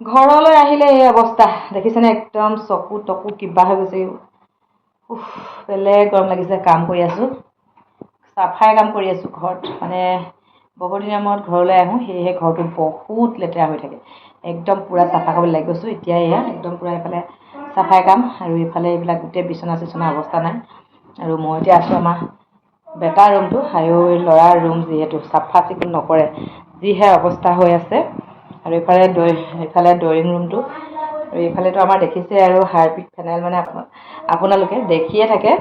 ঘৰলৈ আহিলে এই অৱস্থা দেখিছেনে, একদম চকু টকু কিবা হৈ গৈছে। বেলেগ গৰম লাগিছে। কাম কৰি আছোঁ, চাফাই কাম কৰি আছোঁ ঘৰত। মানে বহুত দিনৰ মূৰত ঘৰলৈ আহোঁ, সেয়েহে ঘৰটো বহুত লেতেৰা হৈ থাকে। একদম পূৰা চাফা কৰিবলৈ লাগি গৈছোঁ এতিয়া। এয়া একদম পূৰা এইফালে চাফাই কাম, আৰু এইফালে এইবিলাক গোটেই বিচনা চিচনা অৱস্থা নাই। আৰু মই এতিয়া আছোঁ আমাৰ বেটাৰ ৰুমটো, আৰু ল'ৰাৰ ৰুম যিহেতু চাফা চিকুণ নকৰে, যিহে অৱস্থা হৈ আছে। আৰু এইফালে ড্ৰয়িং ৰুমটো, আৰু এইফালেতো আমাৰ দেখিছে আৰু হাৰ্পিক ফেনাইল, মানে আপোনালোকে দেখিয়ে থাকে।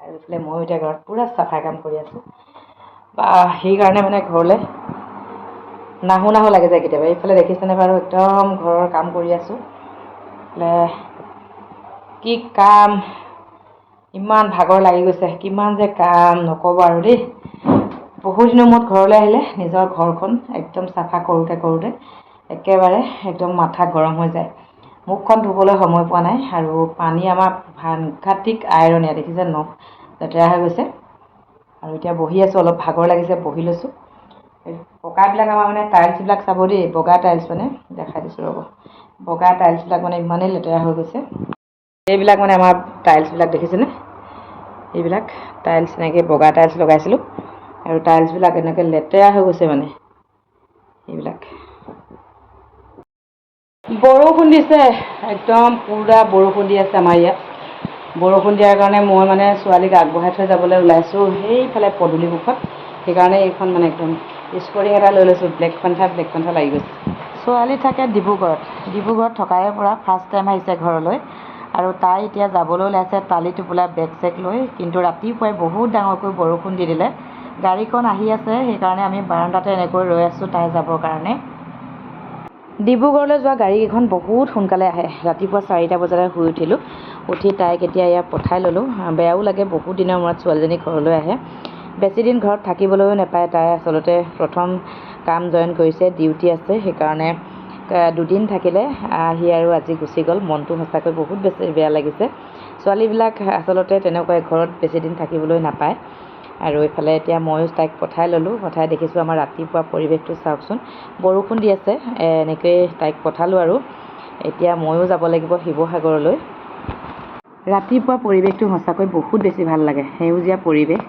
আৰু এইফালে ময়ো এতিয়া ঘৰত পূৰা চাফাই কাম কৰি আছোঁ। বা সেইকাৰণে মানে ঘৰলৈ নাহো নাহো লাগি যায় কেতিয়াবা। এইফালে দেখিছেনে বাৰু, একদম ঘৰৰ কাম কৰি আছোঁ। কি কাম, ইমান ভাগৰ লাগি গৈছে, কিমান যে কাম নক'ব আৰু দেই। বহুত দিনৰ মূৰত ঘৰলৈ আহিলে নিজৰ ঘৰখন একদম চাফা কৰোঁতে একেবাৰে একদম মাথা গৰম হৈ যায়। মুখখন ধুবলৈ সময় পোৱা নাই, আৰু পানী আমাৰ সাংঘাতিক আইৰণ, দেখিছে নখ লেতেৰা হৈ গৈছে। আৰু এতিয়া বহি আছোঁ, অলপ ভাগৰ লাগিছে, বহি লৈছোঁ। পকাবিলাক আমাৰ মানে টাইলছবিলাক চাব দেই, বগা টাইলছ, মানে দেখাই দিছোঁ ৰ'ব। বগা টাইলছবিলাক মানে ইমানেই লেতেৰা হৈ গৈছে। এইবিলাক মানে আমাৰ টাইলছবিলাক দেখিছেনে, এইবিলাক টাইলছ এনেকৈ বগা টাইলছ লগাইছিলোঁ, আৰু টাইলছবিলাক এনেকৈ লেতেৰা হৈ গৈছে। মানে এইবিলাক বৰষুণ দিছে, একদম পূৰা বৰষুণ দি আছে আমাৰ ইয়াত। বৰষুণ দিয়াৰ কাৰণে মই মানে ছোৱালীক আগবঢ়াই থৈ যাবলৈ ওলাইছোঁ সেইফালে পদূলিমুখত। সেইকাৰণে এইখন মানে একদম স্পৰ্টিং এটা লৈ লৈছোঁ, ব্লেক পেন্থা লাগি গৈছে। ছোৱালী থাকে ডিব্ৰুগড়ত থকাৰে পৰা ফাৰ্ষ্ট টাইম আহিছে ঘৰলৈ। আৰু তাই এতিয়া যাবলৈ ওলাইছে টালি টোপোলা বেগ চেগ লৈ, কিন্তু ৰাতিপুৱাই বহুত ডাঙৰকৈ বৰষুণ দি দিলে। গাড়ীখন আহি আছে, সেইকাৰণে আমি বাৰাণ্ডাতে এনেকৈ ৰৈ আছোঁ তাই যাবৰ কাৰণে। ডিব্ৰুগড়লৈ যোৱা গাড়ীকেইখন বহুত সোনকালে আহে। ৰাতিপুৱা 4টা বজাতে শুই উঠিলোঁ, উঠি তাইক এতিয়া ইয়াত পঠাই ল'লোঁ। বেয়াও লাগে, বহুত দিনৰ মূৰত ছোৱালীজনী ঘৰলৈ আহে। বেছিদিন ঘৰত থাকিবলৈও নাপায়। তাই আচলতে প্ৰথম কাম জইন কৰিছে, ডিউটি আছে, সেইকাৰণে 2 দিন থাকিলে আহি আৰু আজি গুচি গ'ল। মনটো সঁচাকৈ বহুত বেছি বেয়া লাগিছে। ছোৱালীবিলাক আচলতে তেনেকুৱাই, ঘৰত বেছিদিন থাকিবলৈ নাপায়। আৰু এইফালে এতিয়া ময়ো তাইক পঠাই ল'লোঁ। পঠাই দেখিছোঁ আমাৰ ৰাতিপুৱা পৰিৱেশটো চাওকচোন, বৰষুণ দি আছে। এনেকৈয়ে তাইক পঠালোঁ। আৰু এতিয়া ময়ো যাব লাগিব শিৱসাগৰলৈ। ৰাতিপুৱা পৰিৱেশটো সঁচাকৈ বহুত বেছি ভাল লাগে, সেউজীয়া পৰিৱেশ।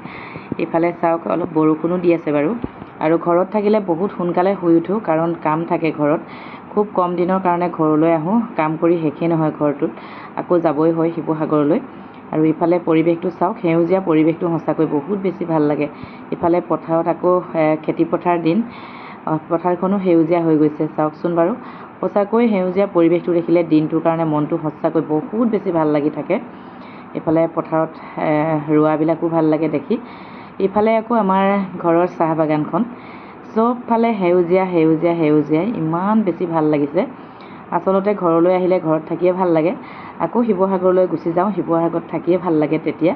ইফালে চাওক, অলপ বৰষুণো দি আছে বাৰু। আৰু ঘৰত থাকিলে বহুত সোনকালে শুই উঠোঁ, কাৰণ কাম থাকে ঘৰত। খুব কম দিনৰ কাৰণে ঘৰলৈ আহোঁ, কাম কৰি শেষেই নহয় ঘৰটোত, আকৌ যাবই হয় শিৱসাগৰলৈ। আৰু ইফালে পৰিৱেশটো চাওক, সেউজীয়া পৰিৱেশটো সঁচাকৈ বহুত বেছি ভাল লাগে। ইফালে পথাৰত আকৌ খেতি পথাৰ দিন, পথাৰখনো সেউজীয়া হৈ গৈছে চাওকচোন বাৰু। সঁচাকৈ সেউজীয়া পৰিৱেশটো দেখিলে দিনটোৰ কাৰণে মনটো সঁচাকৈ বহুত বেছি ভাল লাগি থাকে। এইফালে পথাৰত ৰোৱাবিলাকো ভাল লাগে দেখি। ইফালে আকৌ আমাৰ ঘৰৰ চাহ বাগানখন, চবফালে সেউজীয়াই ইমান বেছি ভাল লাগিছে। আচলতে ঘৰলৈ আহিলে ঘৰত থাকিয়ে ভাল লাগে। আকৌ শিৱসাগৰলৈ গুচি যাওঁ, শিৱসাগৰত থাকিয়ে ভাল লাগে তেতিয়া।